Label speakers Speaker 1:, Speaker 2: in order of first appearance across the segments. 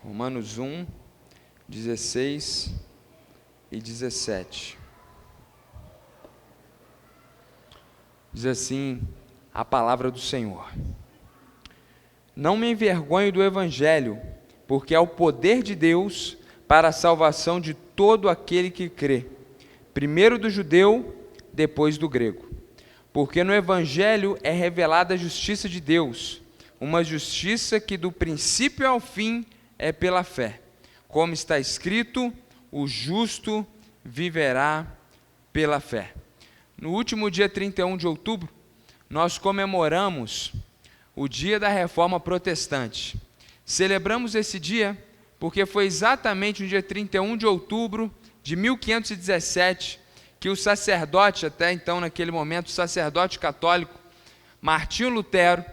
Speaker 1: Romanos 1, 16 e 17. Diz assim a palavra do Senhor: Não me envergonho do Evangelho, porque é o poder de Deus para a salvação de todo aquele que crê, primeiro do judeu, depois do grego. Porque no Evangelho é revelada a justiça de Deus, uma justiça que do princípio ao fim é pela fé. Como está escrito, o justo viverá pela fé. No último dia 31 de outubro, nós comemoramos o dia da Reforma Protestante. Celebramos esse dia porque foi exatamente no dia 31 de outubro de 1517 que o sacerdote, até então naquele momento, o sacerdote católico Martinho Lutero,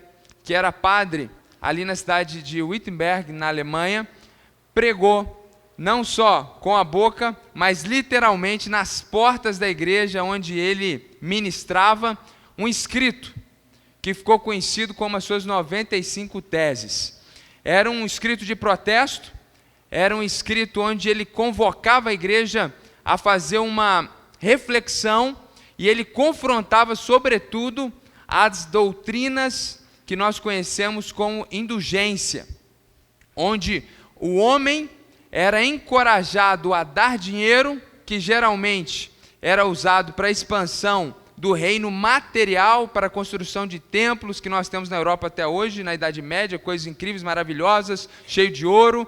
Speaker 1: que era padre ali na cidade de Wittenberg, na Alemanha, pregou não só com a boca, mas literalmente nas portas da igreja onde ele ministrava, um escrito que ficou conhecido como as suas 95 teses. Era um escrito de protesto, era um escrito onde ele convocava a igreja a fazer uma reflexão e ele confrontava, sobretudo, as doutrinas que nós conhecemos como indulgência, onde o homem era encorajado a dar dinheiro, que geralmente era usado para a expansão do reino material, para a construção de templos que nós temos na Europa até hoje, na Idade Média, coisas incríveis, maravilhosas, cheio de ouro,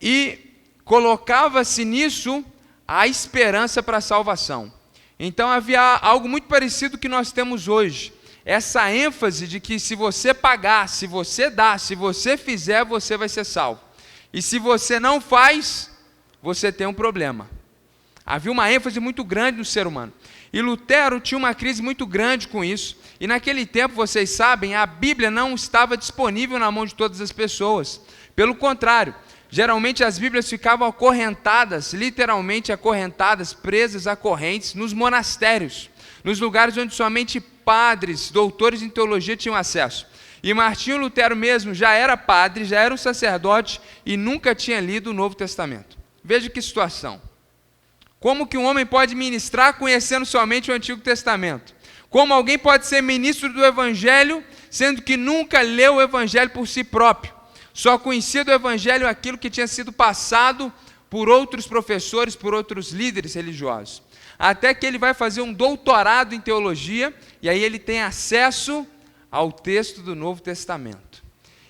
Speaker 1: e colocava-se nisso a esperança para a salvação. Então havia algo muito parecido que nós temos hoje, essa ênfase de que se você pagar, se você dar, se você fizer, você vai ser salvo. E se você não faz, você tem um problema. Havia uma ênfase muito grande no ser humano. E Lutero tinha uma crise muito grande com isso. E naquele tempo, vocês sabem, a Bíblia não estava disponível na mão de todas as pessoas. Pelo contrário, geralmente as Bíblias ficavam acorrentadas, literalmente acorrentadas, presas a correntes, nos monastérios, nos lugares onde somente padres, doutores em teologia tinham acesso. E Martinho Lutero mesmo já era padre, já era um sacerdote e nunca tinha lido o Novo Testamento. Veja que situação. Como que um homem pode ministrar conhecendo somente o Antigo Testamento? Como alguém pode ser ministro do Evangelho, sendo que nunca leu o Evangelho por si próprio? Só conhecia do Evangelho aquilo que tinha sido passado por outros professores, por outros líderes religiosos. Até que ele vai fazer um doutorado em teologia, e aí ele tem acesso ao texto do Novo Testamento.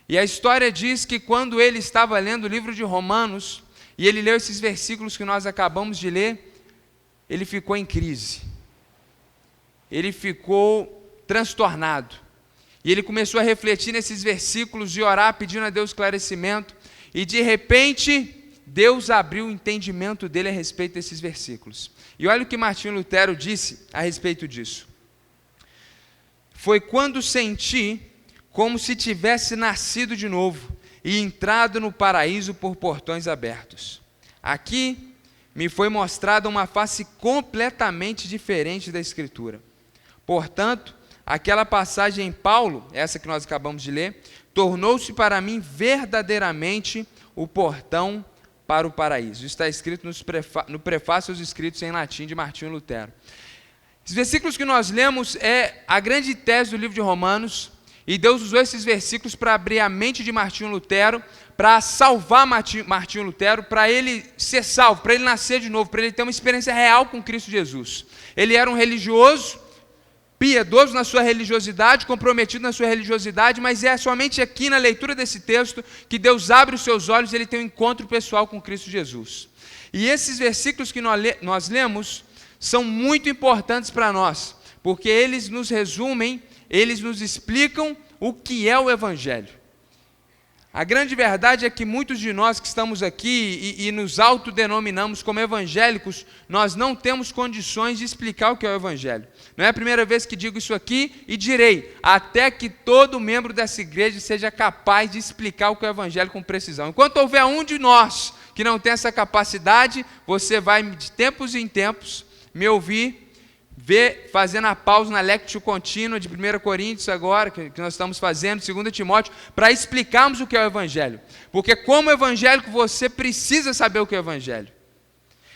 Speaker 1: E a história diz que quando ele estava lendo o livro de Romanos, e ele leu esses versículos que nós acabamos de ler, ele ficou em crise. Ele ficou transtornado. E ele começou a refletir nesses versículos e orar, pedindo a Deus esclarecimento. E de repente, Deus abriu o entendimento dele a respeito desses versículos. E olha o que Martinho Lutero disse a respeito disso. Foi quando senti como se tivesse nascido de novo e entrado no paraíso por portões abertos. Aqui me foi mostrada uma face completamente diferente da Escritura. Portanto, aquela passagem em Paulo, essa que nós acabamos de ler, tornou-se para mim verdadeiramente o portão para o paraíso. Isso está escrito no prefácio aos escritos em latim de Martinho Lutero. Os versículos que nós lemos é a grande tese do livro de Romanos, e Deus usou esses versículos para abrir a mente de Martinho Lutero, para salvar Martinho Lutero, para ele ser salvo, para ele nascer de novo, para ele ter uma experiência real com Cristo Jesus. Ele era um religioso, piedoso na sua religiosidade, comprometido na sua religiosidade, mas é somente aqui na leitura desse texto que Deus abre os seus olhos e ele tem um encontro pessoal com Cristo Jesus. E esses versículos que nós lemos são muito importantes para nós, porque eles nos resumem, eles nos explicam o que é o Evangelho. A grande verdade é que muitos de nós que estamos aqui e nos autodenominamos como evangélicos, nós não temos condições de explicar o que é o Evangelho. Não é a primeira vez que digo isso aqui e direi, até que todo membro dessa igreja seja capaz de explicar o que é o Evangelho com precisão. Enquanto houver um de nós que não tem essa capacidade, você vai de tempos em tempos me ouvir fazendo a pausa na Lectio Contínua de 1 Coríntios agora, que nós estamos fazendo, 2 Timóteo, para explicarmos o que é o Evangelho. Porque como evangélico, você precisa saber o que é o Evangelho.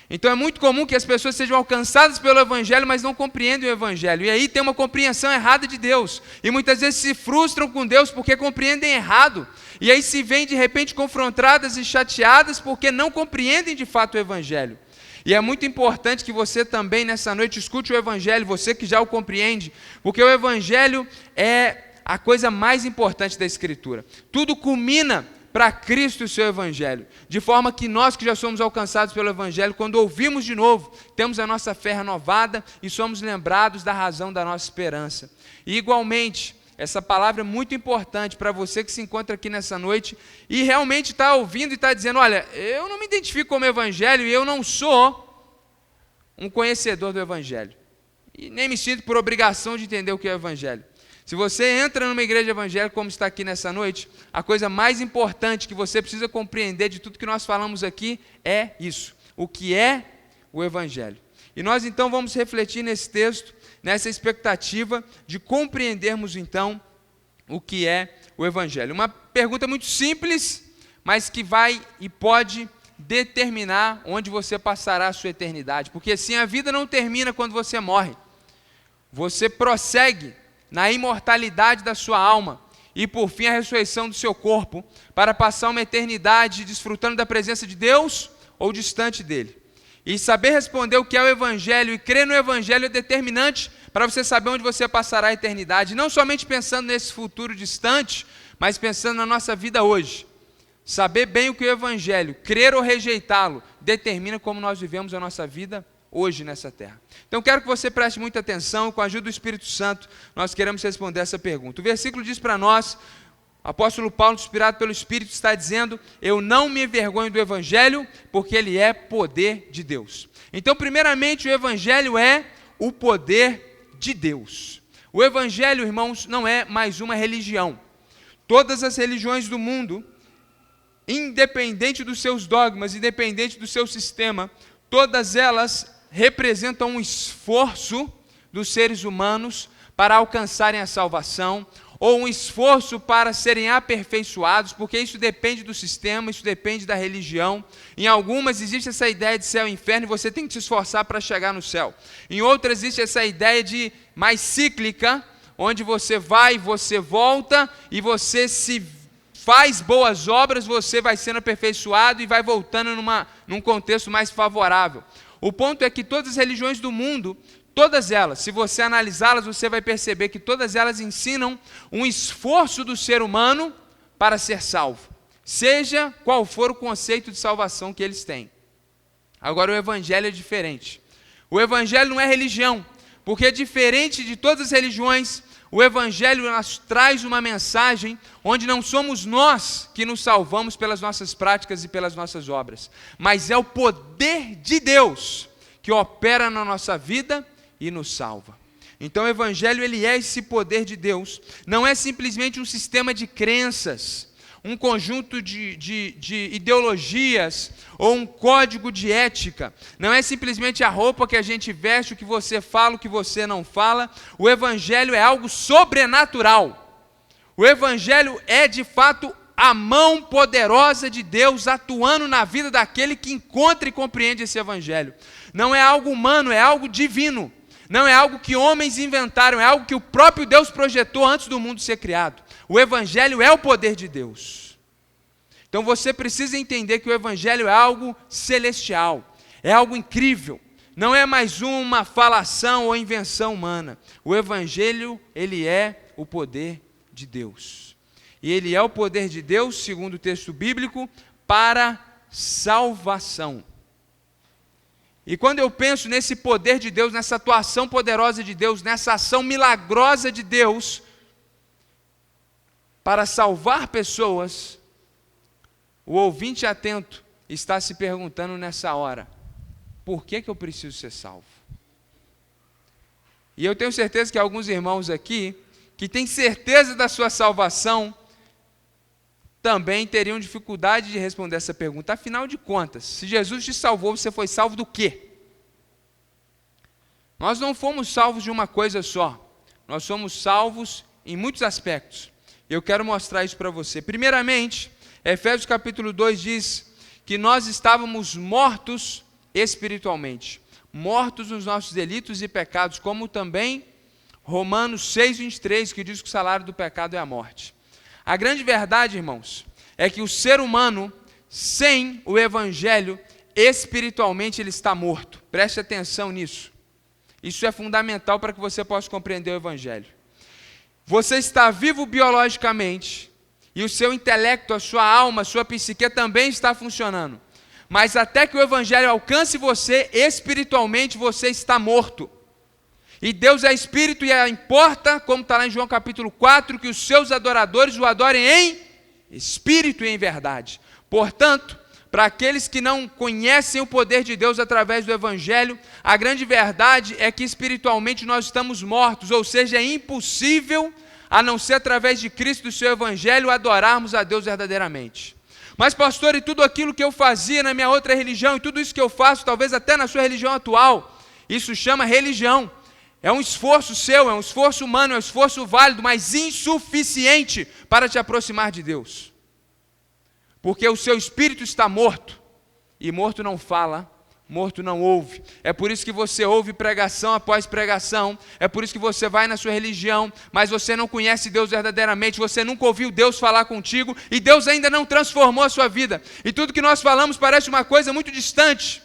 Speaker 1: Então é muito comum que as pessoas sejam alcançadas pelo Evangelho, mas não compreendem o Evangelho. E aí tem uma compreensão errada de Deus. E muitas vezes se frustram com Deus porque compreendem errado. E aí se veem de repente confrontadas e chateadas porque não compreendem de fato o Evangelho. E é muito importante que você também nessa noite escute o Evangelho, você que já o compreende, porque o Evangelho é a coisa mais importante da Escritura. Tudo culmina para Cristo e o seu Evangelho, de forma que nós que já somos alcançados pelo Evangelho, quando ouvimos de novo, temos a nossa fé renovada e somos lembrados da razão da nossa esperança. E igualmente, essa palavra é muito importante para você que se encontra aqui nessa noite e realmente está ouvindo e está dizendo, olha, eu não me identifico como Evangelho e eu não sou um conhecedor do Evangelho. E nem me sinto por obrigação de entender o que é o Evangelho. Se você entra numa igreja evangélica como está aqui nessa noite, a coisa mais importante que você precisa compreender de tudo que nós falamos aqui é isso. O que é o Evangelho. E nós então vamos refletir nesse texto, nessa expectativa de compreendermos então o que é o Evangelho. Uma pergunta muito simples, mas que vai e pode determinar onde você passará a sua eternidade. Porque assim, a vida não termina quando você morre. Você prossegue na imortalidade da sua alma e por fim a ressurreição do seu corpo, para passar uma eternidade desfrutando da presença de Deus ou distante dele. E saber responder o que é o Evangelho e crer no Evangelho é determinante para você saber onde você passará a eternidade, não somente pensando nesse futuro distante, mas pensando na nossa vida hoje. Saber bem o que é o Evangelho, crer ou rejeitá-lo, determina como nós vivemos a nossa vida hoje nessa terra. Então quero que você preste muita atenção, com a ajuda do Espírito Santo, nós queremos responder essa pergunta. O versículo diz para nós, o apóstolo Paulo, inspirado pelo Espírito, está dizendo, eu não me envergonho do Evangelho, porque ele é poder de Deus. Então, primeiramente, o Evangelho é o poder de Deus. O Evangelho, irmãos, não é mais uma religião. Todas as religiões do mundo, independente dos seus dogmas, independente do seu sistema, todas elas representam um esforço dos seres humanos para alcançarem a salvação, ou um esforço para serem aperfeiçoados, porque isso depende do sistema, isso depende da religião. Em algumas existe essa ideia de céu e inferno, e você tem que se esforçar para chegar no céu. Em outras existe essa ideia de mais cíclica, onde você vai, você volta, e você se faz boas obras, você vai sendo aperfeiçoado e vai voltando num contexto mais favorável. O ponto é que todas as religiões do mundo, todas elas, se você analisá-las, você vai perceber que todas elas ensinam um esforço do ser humano para ser salvo, seja qual for o conceito de salvação que eles têm. Agora o Evangelho é diferente. O Evangelho não é religião, porque diferente de todas as religiões, o Evangelho nos traz uma mensagem onde não somos nós que nos salvamos pelas nossas práticas e pelas nossas obras, mas é o poder de Deus que opera na nossa vida e nos salva. Então o Evangelho ele é esse poder de Deus, não é simplesmente um sistema de crenças, um conjunto de ideologias ou um código de ética. Não é simplesmente a roupa que a gente veste, o que você fala, o que você não fala. O Evangelho é algo sobrenatural. O Evangelho é de fato a mão poderosa de Deus atuando na vida daquele que encontra e compreende esse Evangelho. Não é algo humano, é algo divino. Não é algo que homens inventaram, é algo que o próprio Deus projetou antes do mundo ser criado. O Evangelho é o poder de Deus. Então você precisa entender que o Evangelho é algo celestial, é algo incrível. Não é mais uma falação ou invenção humana. O Evangelho, ele é o poder de Deus. E ele é o poder de Deus, segundo o texto bíblico, para salvação. E quando eu penso nesse poder de Deus, nessa atuação poderosa de Deus, nessa ação milagrosa de Deus, para salvar pessoas, o ouvinte atento está se perguntando nessa hora, por que eu preciso ser salvo? E eu tenho certeza que alguns irmãos aqui, que têm certeza da sua salvação, também teriam dificuldade de responder essa pergunta. Afinal de contas, se Jesus te salvou, você foi salvo do quê? Nós não fomos salvos de uma coisa só. Nós somos salvos em muitos aspectos. Eu quero mostrar isso para você. Primeiramente, Efésios capítulo 2 diz que nós estávamos mortos espiritualmente. Mortos nos nossos delitos e pecados, como também Romanos 6:23, que diz que o salário do pecado é a morte. A grande verdade, irmãos, é que o ser humano, sem o Evangelho, espiritualmente ele está morto. Preste atenção nisso. Isso é fundamental para que você possa compreender o Evangelho. Você está vivo biologicamente, e o seu intelecto, a sua alma, a sua psique também está funcionando. Mas até que o Evangelho alcance você, espiritualmente você está morto. E Deus é Espírito e importa, como está lá em João capítulo 4, que os seus adoradores o adorem em Espírito e em verdade. Portanto, para aqueles que não conhecem o poder de Deus através do Evangelho, a grande verdade é que espiritualmente nós estamos mortos, ou seja, é impossível, a não ser através de Cristo e do seu Evangelho, adorarmos a Deus verdadeiramente. Mas pastor, e tudo aquilo que eu fazia na minha outra religião, e tudo isso que eu faço, talvez até na sua religião atual, isso chama religião. É um esforço seu, é um esforço humano, é um esforço válido, mas insuficiente para te aproximar de Deus. Porque o seu espírito está morto, e morto não fala, morto não ouve. É por isso que você ouve pregação após pregação, é por isso que você vai na sua religião, mas você não conhece Deus verdadeiramente, você nunca ouviu Deus falar contigo, e Deus ainda não transformou a sua vida. E tudo que nós falamos parece uma coisa muito distante,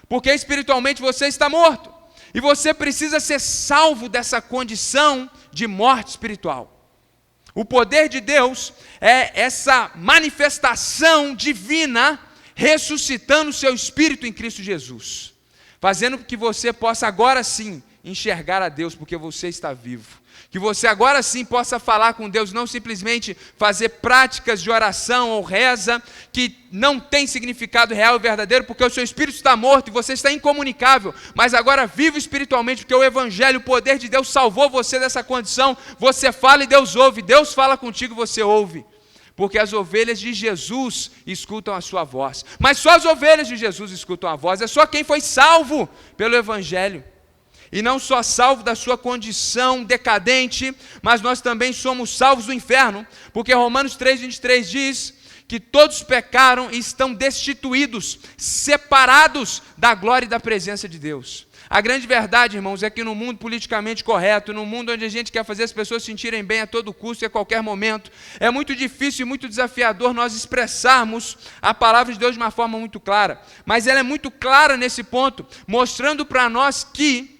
Speaker 1: porque espiritualmente você está morto. E você precisa ser salvo dessa condição de morte espiritual. O poder de Deus é essa manifestação divina ressuscitando o seu espírito em Cristo Jesus, fazendo com que você possa agora sim enxergar a Deus, porque você está vivo. Que você agora sim possa falar com Deus, não simplesmente fazer práticas de oração ou reza que não tem significado real e verdadeiro, porque o seu espírito está morto e você está incomunicável, mas agora vivo espiritualmente, porque o Evangelho, o poder de Deus salvou você dessa condição. Você fala e Deus ouve, Deus fala contigo e você ouve, porque as ovelhas de Jesus escutam a sua voz. Mas só as ovelhas de Jesus escutam a voz, é só quem foi salvo pelo Evangelho. E não só salvo da sua condição decadente, mas nós também somos salvos do inferno, porque Romanos 3:23 diz que todos pecaram e estão destituídos, separados da glória e da presença de Deus. A grande verdade, irmãos, é que no mundo politicamente correto, no mundo onde a gente quer fazer as pessoas se sentirem bem a todo custo e a qualquer momento, é muito difícil e muito desafiador nós expressarmos a palavra de Deus de uma forma muito clara. Mas ela é muito clara nesse ponto, mostrando para nós que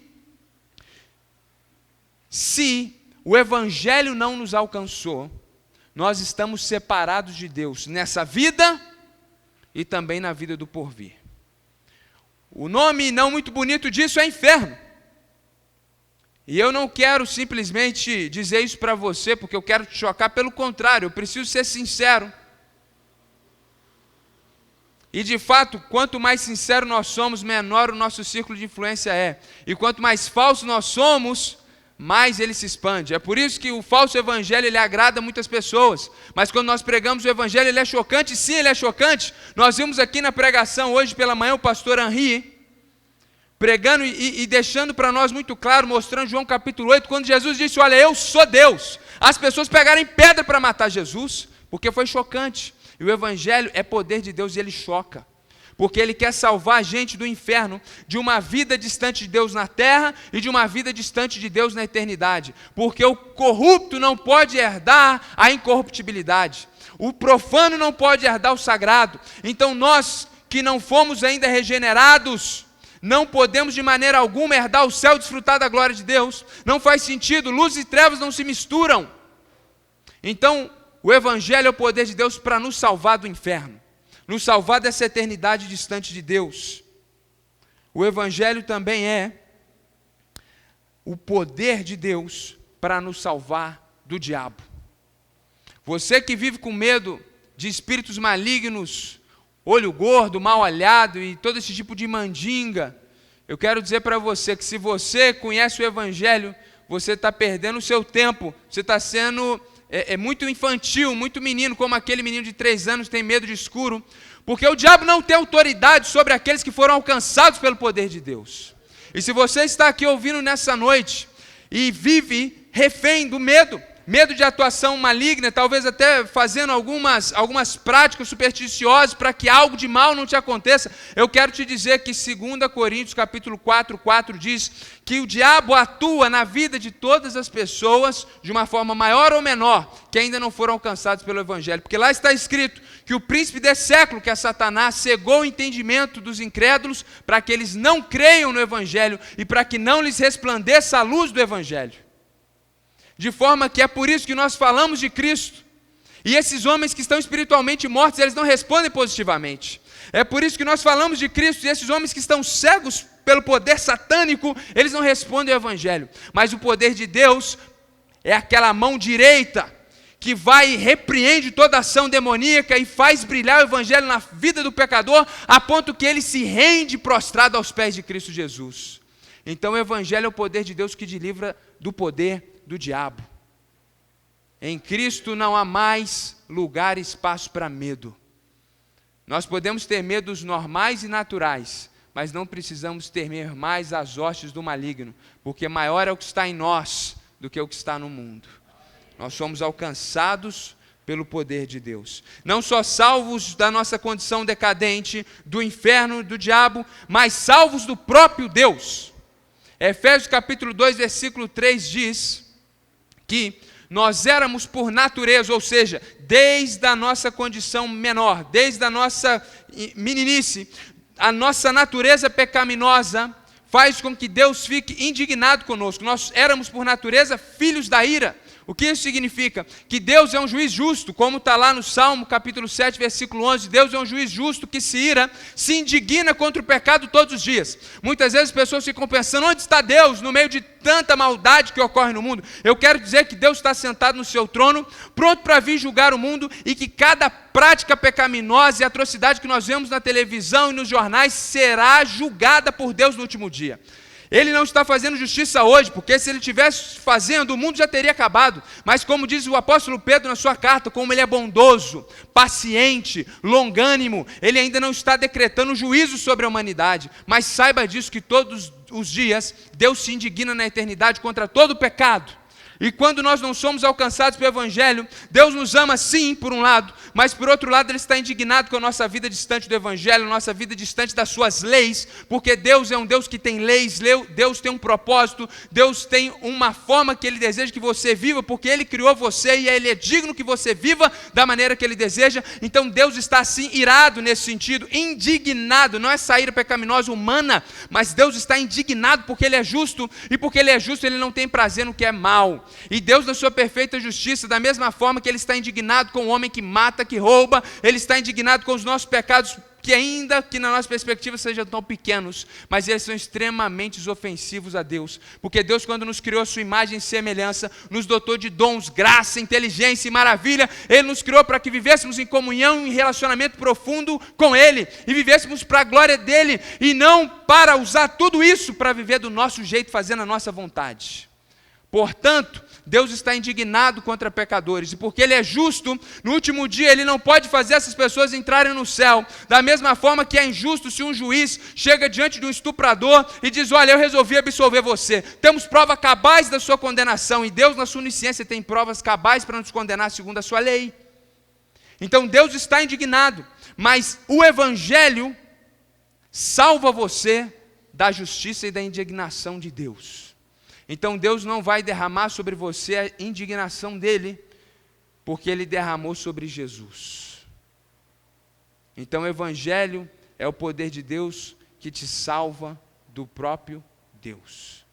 Speaker 1: se o Evangelho não nos alcançou, nós estamos separados de Deus nessa vida e também na vida do porvir. O nome não muito bonito disso é inferno. E eu não quero simplesmente dizer isso para você porque eu quero te chocar, pelo contrário, eu preciso ser sincero. E de fato, quanto mais sincero nós somos, menor o nosso círculo de influência é. E quanto mais falso nós somos, mais ele se expande. É por isso que o falso evangelho ele agrada muitas pessoas, mas quando nós pregamos o evangelho ele é chocante. Sim, ele é chocante. Nós vimos aqui na pregação hoje pela manhã o pastor Henri pregando e deixando para nós muito claro, mostrando João capítulo 8, quando Jesus disse: olha, eu sou Deus. As pessoas pegaram pedra para matar Jesus, porque foi chocante. E o evangelho é poder de Deus e ele choca, porque ele quer salvar a gente do inferno, de uma vida distante de Deus na terra e de uma vida distante de Deus na eternidade, porque o corrupto não pode herdar a incorruptibilidade, o profano não pode herdar o sagrado. Então nós que não fomos ainda regenerados, não podemos de maneira alguma herdar o céu e desfrutar da glória de Deus. Não faz sentido, luz e trevas não se misturam. Então o evangelho é o poder de Deus para nos salvar do inferno, nos salvar dessa eternidade distante de Deus. O evangelho também é o poder de Deus para nos salvar do diabo. Você que vive com medo de espíritos malignos, olho gordo, mal olhado e todo esse tipo de mandinga, eu quero dizer para você que se você conhece o evangelho, você está perdendo o seu tempo, você está sendo muito infantil, muito menino, como aquele menino de 3 anos que tem medo de escuro, porque o diabo não tem autoridade sobre aqueles que foram alcançados pelo poder de Deus. E se você está aqui ouvindo nessa noite e vive refém do medo de atuação maligna, talvez até fazendo algumas práticas supersticiosas para que algo de mal não te aconteça, eu quero te dizer que 2 Coríntios capítulo 4 diz que o diabo atua na vida de todas as pessoas de uma forma maior ou menor, que ainda não foram alcançados pelo Evangelho, porque lá está escrito que o príncipe desse século, que é Satanás, cegou o entendimento dos incrédulos para que eles não creiam no Evangelho e para que não lhes resplandeça a luz do Evangelho. De forma que é por isso que nós falamos de Cristo. E esses homens que estão espiritualmente mortos, eles não respondem positivamente. É por isso que nós falamos de Cristo, e esses homens que estão cegos pelo poder satânico, eles não respondem ao Evangelho. Mas o poder de Deus é aquela mão direita que vai e repreende toda ação demoníaca e faz brilhar o Evangelho na vida do pecador, a ponto que ele se rende prostrado aos pés de Cristo Jesus. Então o Evangelho é o poder de Deus que te livra do poder do diabo. Em Cristo não há mais lugar e espaço para medo. Nós podemos ter medos normais e naturais, mas não precisamos temer mais as hostes do maligno, porque maior é o que está em nós do que o que está no mundo. Nós somos alcançados pelo poder de Deus. Não só salvos da nossa condição decadente, do inferno, do diabo, mas salvos do próprio Deus. Efésios capítulo 2, versículo 3 diz que nós éramos por natureza, ou seja, desde a nossa condição menor, desde a nossa meninice, a nossa natureza pecaminosa faz com que Deus fique indignado conosco. Nós éramos por natureza filhos da ira. O que isso significa? Que Deus é um juiz justo, como está lá no Salmo capítulo 7, versículo 11, Deus é um juiz justo que se ira, se indigna contra o pecado todos os dias. Muitas vezes as pessoas ficam pensando, onde está Deus no meio de tanta maldade que ocorre no mundo? Eu quero dizer que Deus está sentado no seu trono, pronto para vir julgar o mundo, e que cada prática pecaminosa e atrocidade que nós vemos na televisão e nos jornais será julgada por Deus no último dia. Ele não está fazendo justiça hoje, porque se ele estivesse fazendo, o mundo já teria acabado. Mas como diz o apóstolo Pedro na sua carta, como ele é bondoso, paciente, longânimo, ele ainda não está decretando juízo sobre a humanidade. Mas saiba disso, que todos os dias Deus se indigna na eternidade contra todo o pecado. E quando nós não somos alcançados pelo Evangelho, Deus nos ama sim, por um lado, mas por outro lado Ele está indignado com a nossa vida distante do Evangelho, a nossa vida distante das suas leis, porque Deus é um Deus que tem leis, Deus tem um propósito, Deus tem uma forma que Ele deseja que você viva, porque Ele criou você e Ele é digno que você viva da maneira que Ele deseja. Então Deus está assim irado nesse sentido, indignado, não é essa ira pecaminosa humana, mas Deus está indignado porque Ele é justo, e porque Ele é justo Ele não tem prazer no que é mal. E Deus, na sua perfeita justiça, da mesma forma que Ele está indignado com o homem que mata, que rouba, Ele está indignado com os nossos pecados, que ainda que na nossa perspectiva sejam tão pequenos, mas eles são extremamente ofensivos a Deus, porque Deus, quando nos criou a sua imagem e semelhança, nos dotou de dons, graça, inteligência e maravilha. Ele nos criou para que vivêssemos em comunhão, em relacionamento profundo com Ele, e vivêssemos para a glória dEle, e não para usar tudo isso para viver do nosso jeito, fazendo a nossa vontade. Portanto, Deus está indignado contra pecadores, e porque Ele é justo, no último dia Ele não pode fazer essas pessoas entrarem no céu, da mesma forma que é injusto se um juiz chega diante de um estuprador e diz, olha, eu resolvi absolver você, temos prova cabais da sua condenação, e Deus, na sua onisciência, tem provas cabais para nos condenar segundo a sua lei. Então Deus está indignado, mas o Evangelho salva você da justiça e da indignação de Deus. Então Deus não vai derramar sobre você a indignação dEle, porque Ele derramou sobre Jesus. Então o Evangelho é o poder de Deus que te salva do próprio Deus.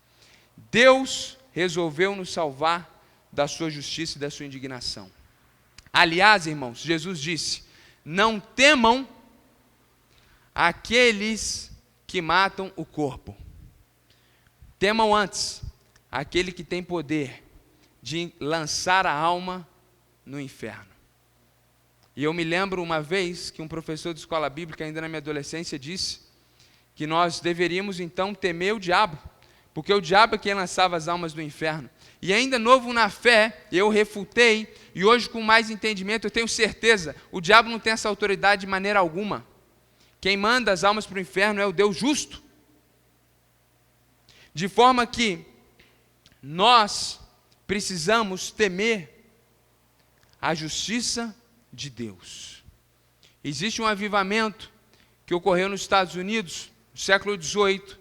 Speaker 1: Deus resolveu nos salvar da sua justiça e da sua indignação. Aliás, irmãos, Jesus disse, não temam aqueles que matam o corpo. Temam antes aquele que tem poder de lançar a alma no inferno. E eu me lembro uma vez que um professor de escola bíblica, ainda na minha adolescência, disse que nós deveríamos então temer o diabo, porque o diabo é quem lançava as almas do inferno. E ainda novo na fé, eu refutei, e hoje com mais entendimento eu tenho certeza, o diabo não tem essa autoridade de maneira alguma. Quem manda as almas para o inferno é o Deus justo. De forma que nós precisamos temer a justiça de Deus. Existe um avivamento que ocorreu nos Estados Unidos, no século XVIII,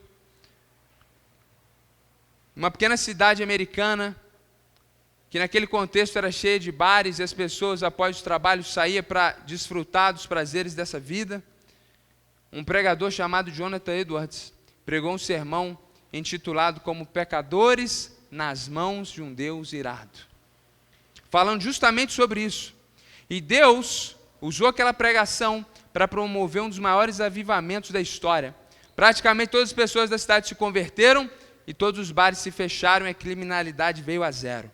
Speaker 1: uma pequena cidade americana, que naquele contexto era cheia de bares, e as pessoas, após o trabalho, saíam para desfrutar dos prazeres dessa vida. Um pregador chamado Jonathan Edwards pregou um sermão intitulado como Pecadores nas mãos de um Deus irado, falando justamente sobre isso. E Deus usou aquela pregação para promover um dos maiores avivamentos da história. Praticamente todas as pessoas da cidade se converteram e todos os bares se fecharam e a criminalidade veio a zero.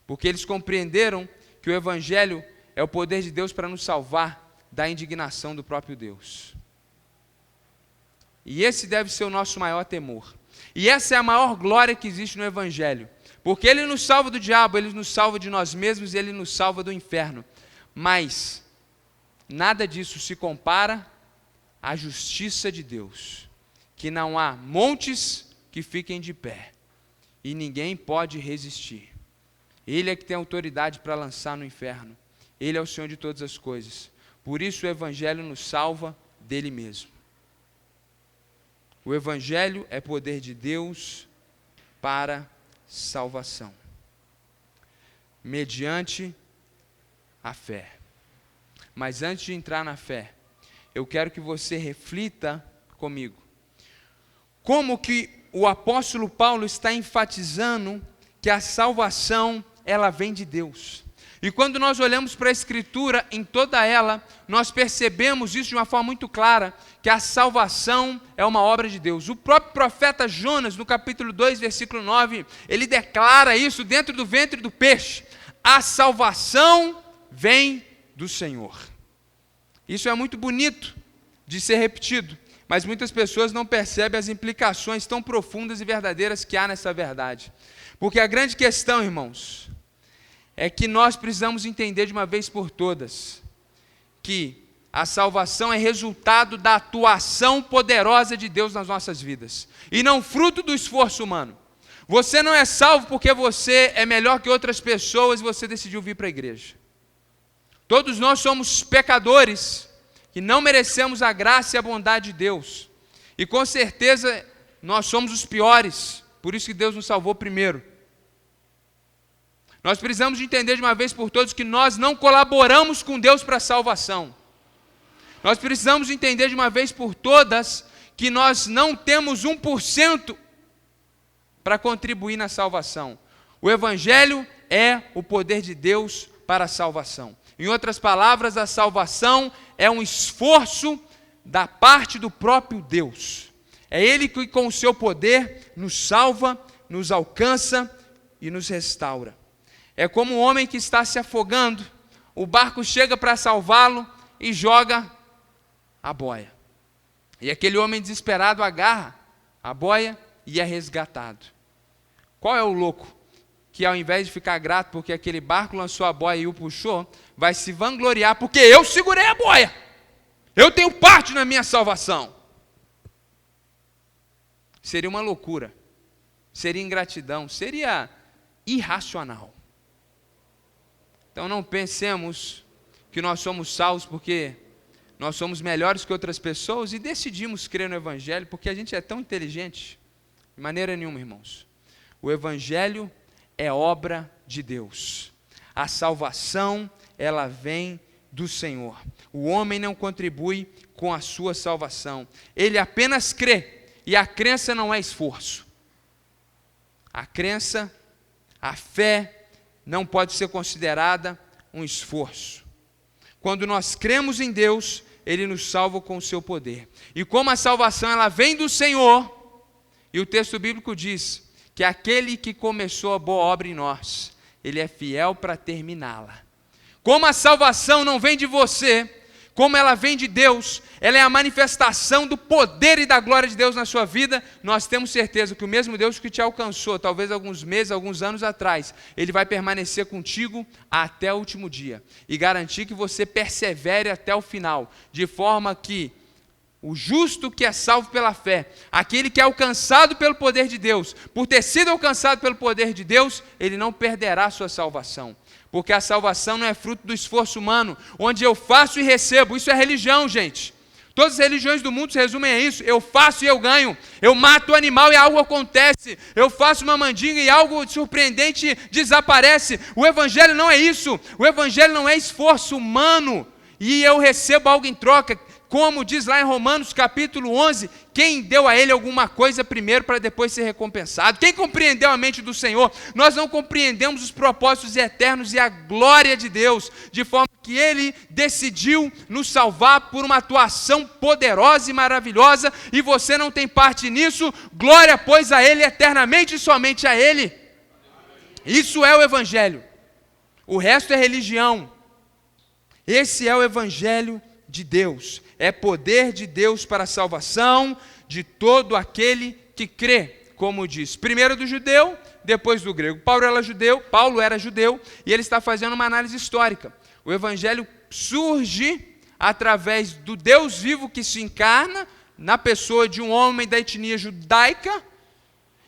Speaker 1: Porque eles compreenderam que o Evangelho é o poder de Deus para nos salvar da indignação do próprio Deus. E esse deve ser o nosso maior temor. E essa é a maior glória que existe no Evangelho. Porque Ele nos salva do diabo, Ele nos salva de nós mesmos e Ele nos salva do inferno. Mas nada disso se compara à justiça de Deus. Que não há montes que fiquem de pé. E ninguém pode resistir. Ele é que tem autoridade para lançar no inferno. Ele é o Senhor de todas as coisas. Por isso o Evangelho nos salva dele mesmo. O Evangelho é poder de Deus para salvação, mediante a fé. Mas antes de entrar na fé, eu quero que você reflita comigo. Como que o apóstolo Paulo está enfatizando que a salvação ela vem de Deus. E quando nós olhamos para a Escritura, em toda ela, nós percebemos isso de uma forma muito clara, que a salvação é uma obra de Deus. O próprio profeta Jonas, no capítulo 2, versículo 9, ele declara isso dentro do ventre do peixe. A salvação vem do Senhor. Isso é muito bonito de ser repetido, mas muitas pessoas não percebem as implicações tão profundas e verdadeiras que há nessa verdade. Porque a grande questão, irmãos, é que nós precisamos entender de uma vez por todas que a salvação é resultado da atuação poderosa de Deus nas nossas vidas, e não fruto do esforço humano. Você não é salvo porque você é melhor que outras pessoas e você decidiu vir para a igreja. Todos nós somos pecadores que não merecemos a graça e a bondade de Deus, e com certeza nós somos os piores, por isso que Deus nos salvou primeiro. Nós precisamos entender de uma vez por todas que nós não colaboramos com Deus para a salvação. Nós precisamos entender de uma vez por todas que nós não temos 1% para contribuir na salvação. O Evangelho é o poder de Deus para a salvação. Em outras palavras, a salvação é um esforço da parte do próprio Deus. É Ele que com o seu poder nos salva, nos alcança e nos restaura. É como um homem que está se afogando, o barco chega para salvá-lo e joga a boia. E aquele homem desesperado agarra a boia e é resgatado. Qual é o louco que ao invés de ficar grato porque aquele barco lançou a boia e o puxou, vai se vangloriar porque eu segurei a boia, eu tenho parte na minha salvação? Seria uma loucura, seria ingratidão, seria irracional. Então não pensemos que nós somos salvos porque nós somos melhores que outras pessoas e decidimos crer no Evangelho porque a gente é tão inteligente. De maneira nenhuma, irmãos. O Evangelho é obra de Deus. A salvação, ela vem do Senhor. O homem não contribui com a sua salvação. Ele apenas crê. E a crença não é esforço. A crença, a fé, não pode ser considerada um esforço. Quando nós cremos em Deus, Ele nos salva com o seu poder. E como a salvação ela vem do Senhor, e o texto bíblico diz que aquele que começou a boa obra em nós, Ele é fiel para terminá-la. Como a salvação não vem de você, como ela vem de Deus, ela é a manifestação do poder e da glória de Deus na sua vida, nós temos certeza que o mesmo Deus que te alcançou, talvez alguns meses, alguns anos atrás, Ele vai permanecer contigo até o último dia, e garantir que você persevere até o final, de forma que O justo que é salvo pela fé, aquele que é alcançado pelo poder de Deus, por ter sido alcançado pelo poder de Deus, ele não perderá a sua salvação. Porque a salvação não é fruto do esforço humano, onde eu faço e recebo. Isso é religião, gente. Todas as religiões do mundo se resumem a isso. Eu faço e eu ganho. Eu mato o animal e algo acontece. Eu faço uma mandinga e algo surpreendente desaparece. O evangelho não é isso. O evangelho não é esforço humano e eu recebo algo em troca. Como diz lá em Romanos capítulo 11, quem deu a ele alguma coisa primeiro para depois ser recompensado? Quem compreendeu a mente do Senhor? Nós não compreendemos os propósitos eternos e a glória de Deus, de forma que Ele decidiu nos salvar por uma atuação poderosa e maravilhosa, e você não tem parte nisso. Glória, pois, a Ele eternamente e somente a Ele. Isso é o Evangelho. O resto é religião. Esse é o Evangelho de Deus. É poder de Deus para a salvação de todo aquele que crê, como diz, primeiro do judeu, depois do grego. Paulo era judeu e ele está fazendo uma análise histórica. O evangelho surge através do Deus vivo que se encarna na pessoa de um homem da etnia judaica,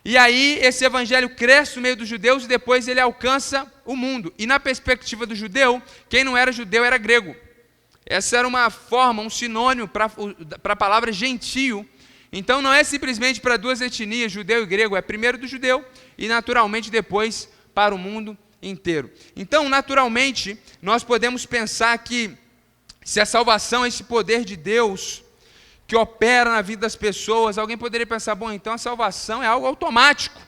Speaker 1: e aí esse evangelho cresce no meio dos judeus e depois ele alcança o mundo. E na perspectiva do judeu, quem não era judeu era grego. Essa era uma forma, um sinônimo para a palavra gentio. Então não é simplesmente para duas etnias, judeu e grego, é primeiro do judeu e naturalmente depois para o mundo inteiro. Então, naturalmente, nós podemos pensar que se a salvação é esse poder de Deus que opera na vida das pessoas, alguém poderia pensar, bom, então a salvação é algo automático,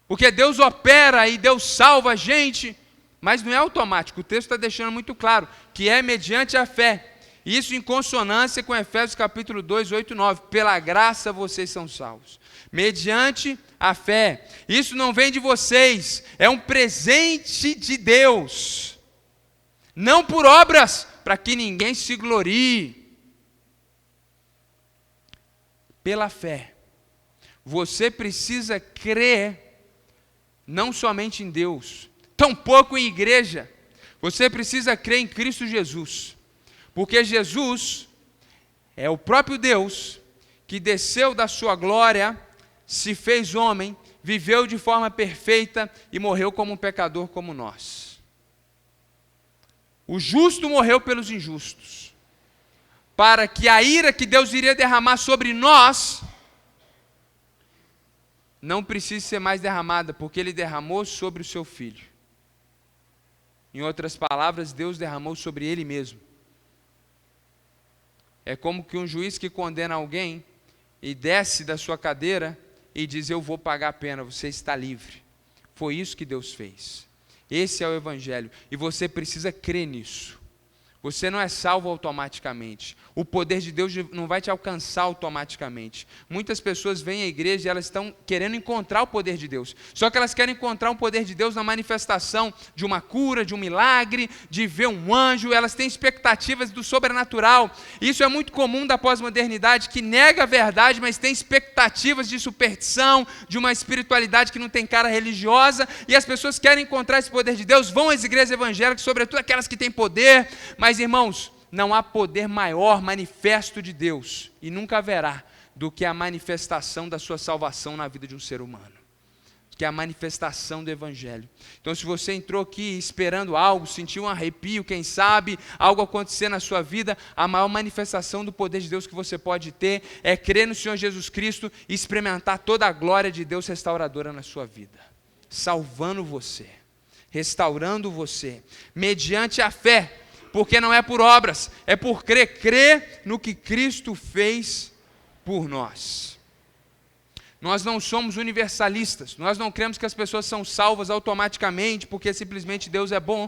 Speaker 1: porque Deus opera e Deus salva a gente. Mas não é automático, o texto está deixando muito claro que é mediante a fé. Isso em consonância com Efésios capítulo 2, 8 e 9. Pela graça vocês são salvos. Mediante a fé. Isso não vem de vocês, é um presente de Deus. Não por obras, para que ninguém se glorie. Pela fé. Você precisa crer não somente em Deus, tampouco em igreja. Você precisa crer em Cristo Jesus, porque Jesus é o próprio Deus que desceu da sua glória, se fez homem, viveu de forma perfeita e morreu como um pecador como nós. O justo morreu pelos injustos, para que a ira que Deus iria derramar sobre nós não precise ser mais derramada, porque Ele derramou sobre o seu Filho. Em outras palavras, Deus derramou sobre Ele mesmo. É como que um juiz que condena alguém e desce da sua cadeira e diz, eu vou pagar a pena, você está livre. Foi isso que Deus fez. Esse é o Evangelho. E você precisa crer nisso. Você não é salvo automaticamente. O poder de Deus não vai te alcançar automaticamente. Muitas pessoas vêm à igreja e elas estão querendo encontrar o poder de Deus. Só que elas querem encontrar o poder de Deus na manifestação de uma cura, de um milagre, de ver um anjo. Elas têm expectativas do sobrenatural. Isso é muito comum da pós-modernidade, que nega a verdade, mas tem expectativas de superstição, de uma espiritualidade que não tem cara religiosa. E as pessoas querem encontrar esse poder de Deus, vão às igrejas evangélicas, sobretudo aquelas que têm poder. Mas, irmãos, não há poder maior manifesto de Deus, e nunca haverá, do que a manifestação da sua salvação na vida de um ser humano, que é a manifestação do Evangelho. Então, se você entrou aqui esperando algo, sentiu um arrepio, quem sabe, algo acontecer na sua vida, a maior manifestação do poder de Deus que você pode ter é crer no Senhor Jesus Cristo e experimentar toda a glória de Deus restauradora na sua vida, salvando você, restaurando você, mediante a fé, porque não é por obras, é por crer no que Cristo fez por nós. Nós não somos universalistas, nós não cremos que as pessoas são salvas automaticamente, porque simplesmente Deus é bom,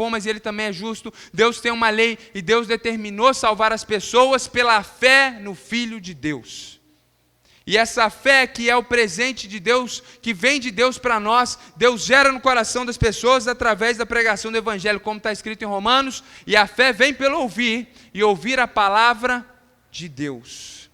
Speaker 1: mas Ele também é justo, Deus tem uma lei, e Deus determinou salvar as pessoas pela fé no Filho de Deus. E essa fé que é o presente de Deus, que vem de Deus para nós, Deus gera no coração das pessoas através da pregação do Evangelho, como está escrito em Romanos, e a fé vem pelo ouvir, e ouvir a palavra de Deus.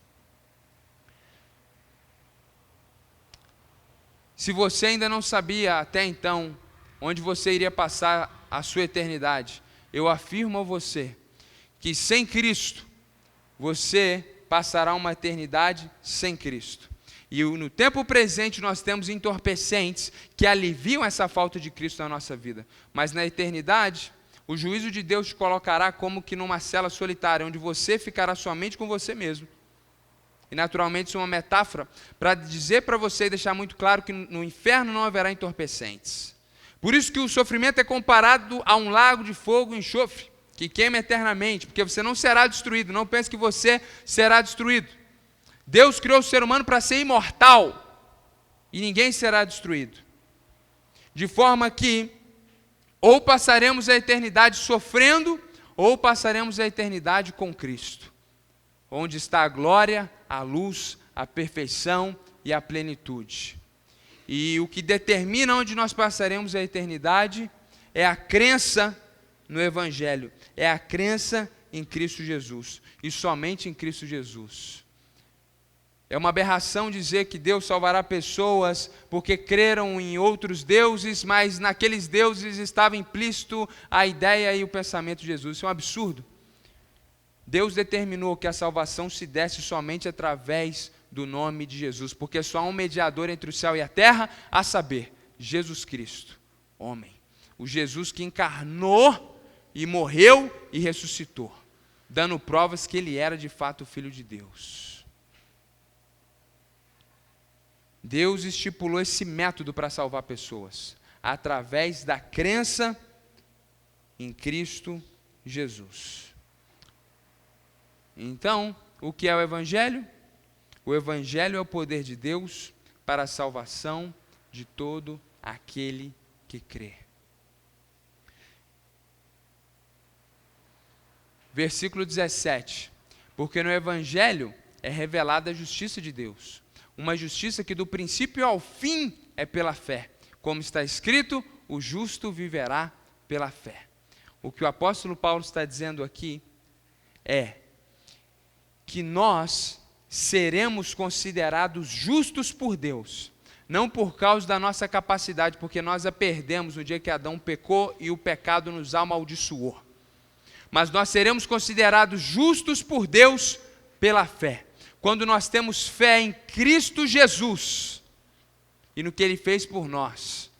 Speaker 1: Se você ainda não sabia até então onde você iria passar a sua eternidade, eu afirmo a você que sem Cristo, você passará uma eternidade sem Cristo. E no tempo presente nós temos entorpecentes que aliviam essa falta de Cristo na nossa vida. Mas na eternidade, o juízo de Deus te colocará como que numa cela solitária, onde você ficará somente com você mesmo. E naturalmente isso é uma metáfora para dizer para você e deixar muito claro que no inferno não haverá entorpecentes. Por isso que o sofrimento é comparado a um lago de fogo e enxofre, que queima eternamente, porque você não será destruído, não pense que você será destruído. Deus criou o ser humano para ser imortal, e ninguém será destruído. De forma que, ou passaremos a eternidade sofrendo, ou passaremos a eternidade com Cristo, onde está a glória, a luz, a perfeição e a plenitude. E o que determina onde nós passaremos a eternidade é a crença no Evangelho, é a crença em Cristo Jesus, e somente em Cristo Jesus. É uma aberração dizer que Deus salvará pessoas porque creram em outros deuses, mas naqueles deuses estava implícito a ideia e o pensamento de Jesus. Isso é um absurdo. Deus determinou que a salvação se desse somente através do nome de Jesus, porque só há um mediador entre o céu e a terra, a saber, Jesus Cristo, homem. O Jesus que encarnou e morreu e ressuscitou, dando provas que ele era de fato o Filho de Deus. Deus estipulou esse método para salvar pessoas, através da crença em Cristo Jesus. Então, o que é o Evangelho? O Evangelho é o poder de Deus para a salvação de todo aquele que crê. Versículo 17. Porque no Evangelho é revelada a justiça de Deus, uma justiça que do princípio ao fim é pela fé. Como está escrito, o justo viverá pela fé. O que o apóstolo Paulo está dizendo aqui é que nós seremos considerados justos por Deus, não por causa da nossa capacidade, porque nós a perdemos no dia que Adão pecou e o pecado nos amaldiçoou. Mas nós seremos considerados justos por Deus pela fé. Quando nós temos fé em Cristo Jesus e no que Ele fez por nós,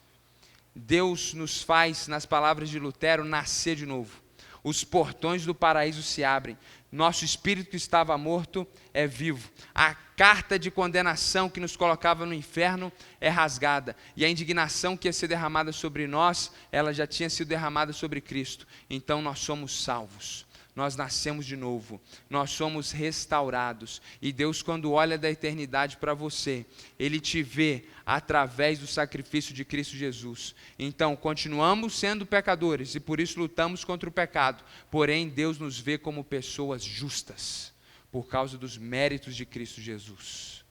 Speaker 1: Deus nos faz, nas palavras de Lutero, nascer de novo. Os portões do paraíso se abrem. Nosso espírito que estava morto é vivo. A carta de condenação que nos colocava no inferno é rasgada. E a indignação que ia ser derramada sobre nós, ela já tinha sido derramada sobre Cristo. Então nós somos salvos. Nós nascemos de novo, nós somos restaurados, e Deus, quando olha da eternidade para você, Ele te vê através do sacrifício de Cristo Jesus. Então, continuamos sendo pecadores, e por isso lutamos contra o pecado, porém Deus nos vê como pessoas justas, por causa dos méritos de Cristo Jesus.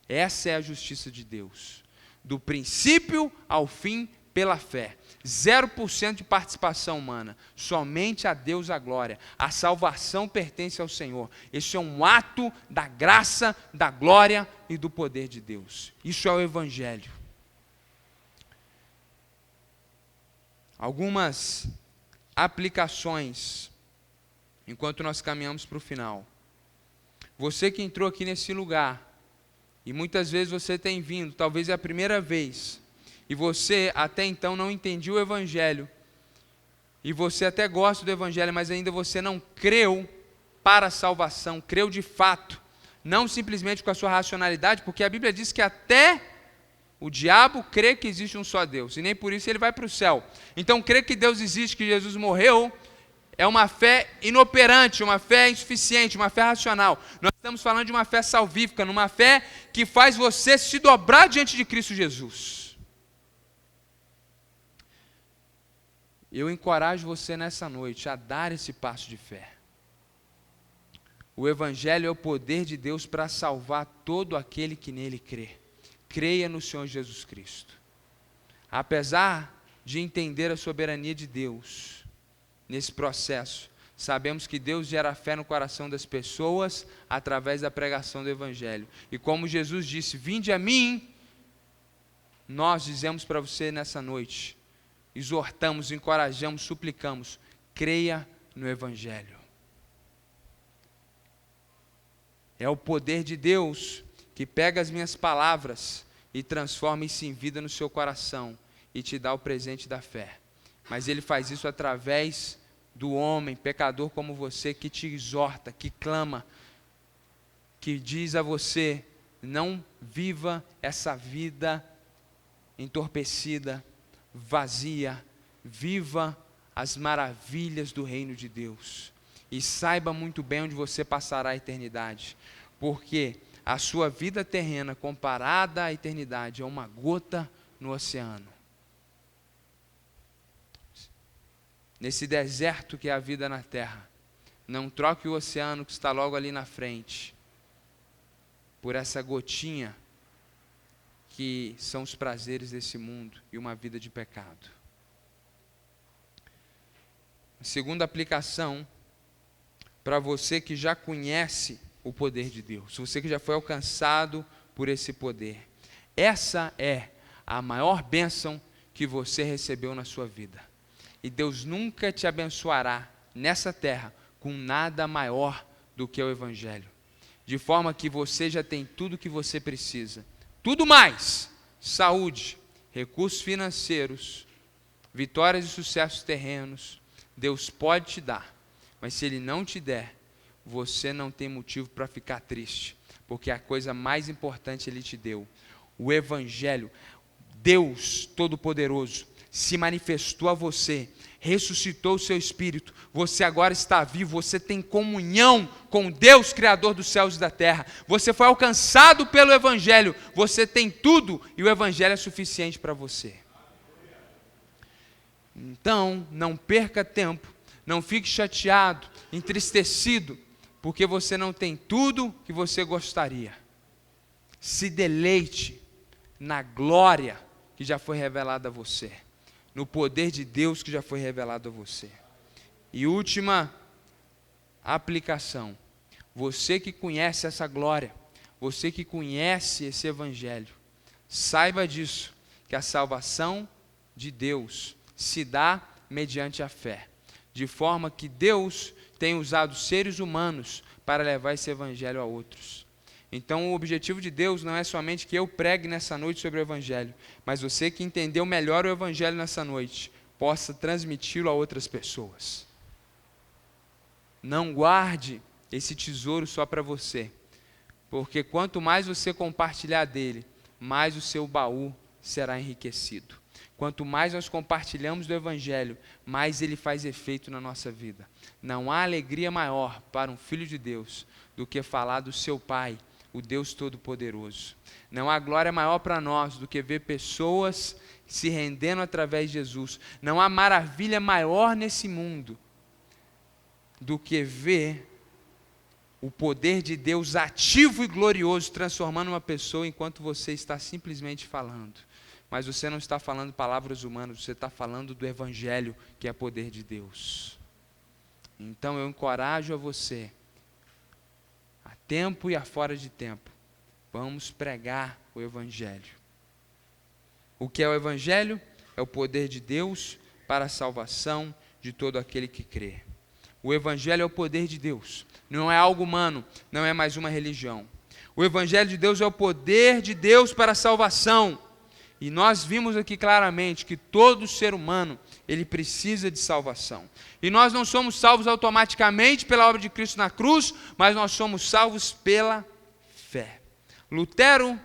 Speaker 1: Essa é a justiça de Deus, do princípio ao fim pela fé. 0% de participação humana, somente a Deus a glória. A salvação pertence ao Senhor. Esse é um ato da graça, da glória e do poder de Deus. Isso é o Evangelho. Algumas aplicações, enquanto nós caminhamos para o final. Você que entrou aqui nesse lugar, e muitas vezes você tem vindo, talvez é a primeira vez, e você até então não entendia o Evangelho, e você até gosta do Evangelho, mas ainda você não creu para a salvação, creu de fato, não simplesmente com a sua racionalidade, porque a Bíblia diz que até o diabo crê que existe um só Deus, e nem por isso ele vai para o céu. Então, crer que Deus existe, que Jesus morreu, é uma fé inoperante, uma fé insuficiente, uma fé racional. Nós estamos falando de uma fé salvífica, numa fé que faz você se dobrar diante de Cristo Jesus. Eu encorajo você nessa noite a dar esse passo de fé. O Evangelho é o poder de Deus para salvar todo aquele que nele crê. Creia no Senhor Jesus Cristo. Apesar de entender a soberania de Deus nesse processo, sabemos que Deus gera fé no coração das pessoas através da pregação do Evangelho. E como Jesus disse, vinde a mim, nós dizemos para você nessa noite, exortamos, encorajamos, suplicamos, creia no Evangelho. É o poder de Deus que pega as minhas palavras e transforma isso em vida no seu coração e te dá o presente da fé. Mas Ele faz isso através do homem, pecador como você, que te exorta, que clama, que diz a você: não viva essa vida entorpecida, vazia, viva as maravilhas do reino de Deus. E saiba muito bem onde você passará a eternidade, porque a sua vida terrena comparada à eternidade é uma gota no oceano. Nesse deserto que é a vida na terra, não troque o oceano que está logo ali na frente por essa gotinha que são os prazeres desse mundo e uma vida de pecado. A segunda aplicação, para você que já conhece o poder de Deus, você que já foi alcançado por esse poder. Essa é a maior bênção que você recebeu na sua vida. E Deus nunca te abençoará nessa terra com nada maior do que o Evangelho. De forma que você já tem tudo o que você precisa. Tudo mais: saúde, recursos financeiros, vitórias e sucessos terrenos. Deus pode te dar. Mas se Ele não te der, você não tem motivo para ficar triste. Porque a coisa mais importante Ele te deu. O Evangelho. Deus Todo-Poderoso se manifestou a você, ressuscitou o seu espírito, você agora está vivo, você tem comunhão com Deus, Criador dos céus e da terra, você foi alcançado pelo Evangelho, você tem tudo e o Evangelho é suficiente para você. Então, não perca tempo, não fique chateado, entristecido, porque você não tem tudo que você gostaria. Se deleite na glória que já foi revelada a você, no poder de Deus que já foi revelado a você. E última aplicação: você que conhece essa glória, você que conhece esse Evangelho, saiba disso, que a salvação de Deus se dá mediante a fé, de forma que Deus tem usado seres humanos para levar esse Evangelho a outros. Então, o objetivo de Deus não é somente que eu pregue nessa noite sobre o Evangelho, mas você que entendeu melhor o Evangelho nessa noite, possa transmiti-lo a outras pessoas. Não guarde esse tesouro só para você, porque quanto mais você compartilhar dele, mais o seu baú será enriquecido. Quanto mais nós compartilhamos do Evangelho, mais ele faz efeito na nossa vida. Não há alegria maior para um filho de Deus do que falar do seu Pai, o Deus Todo-Poderoso. Não há glória maior para nós do que ver pessoas se rendendo através de Jesus. Não há maravilha maior nesse mundo do que ver o poder de Deus ativo e glorioso transformando uma pessoa enquanto você está simplesmente falando. Mas você não está falando palavras humanas, você está falando do Evangelho, que é poder de Deus. Então eu encorajo a você, a tempo e a fora de tempo, vamos pregar o Evangelho. O que é o Evangelho? É o poder de Deus para a salvação de todo aquele que crê. O Evangelho é o poder de Deus, não é algo humano, não é mais uma religião. O Evangelho de Deus é o poder de Deus para a salvação. E nós vimos aqui claramente que todo ser humano, ele precisa de salvação. E nós não somos salvos automaticamente pela obra de Cristo na cruz, mas nós somos salvos pela fé. Lutero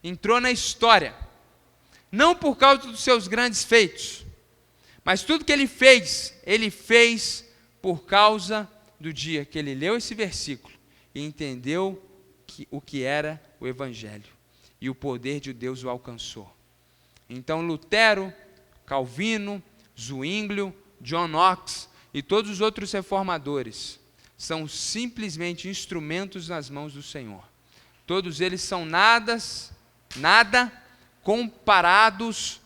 Speaker 1: entrou na história, não por causa dos seus grandes feitos, mas tudo que ele fez por causa do dia que ele leu esse versículo e entendeu o que era o Evangelho. E o poder de Deus o alcançou. Então Lutero, Calvino, Zwinglio, John Knox e todos os outros reformadores são simplesmente instrumentos nas mãos do Senhor. Todos eles são nada comparados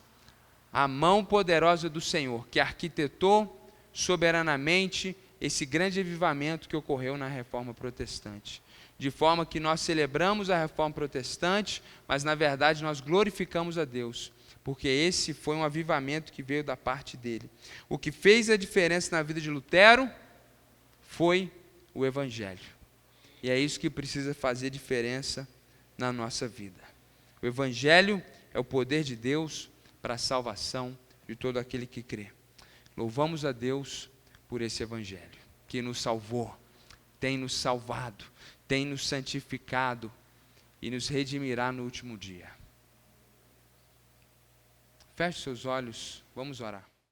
Speaker 1: à mão poderosa do Senhor, que arquitetou soberanamente esse grande avivamento que ocorreu na Reforma Protestante. De forma que nós celebramos a Reforma Protestante, mas na verdade nós glorificamos a Deus, porque esse foi um avivamento que veio da parte dele. O que fez a diferença na vida de Lutero foi o Evangelho. E é isso que precisa fazer diferença na nossa vida. O Evangelho é o poder de Deus para a salvação de todo aquele que crê. Louvamos a Deus por esse Evangelho, que nos salvou, tem nos salvado, tem nos santificado e nos redimirá no último dia. Feche seus olhos, vamos orar.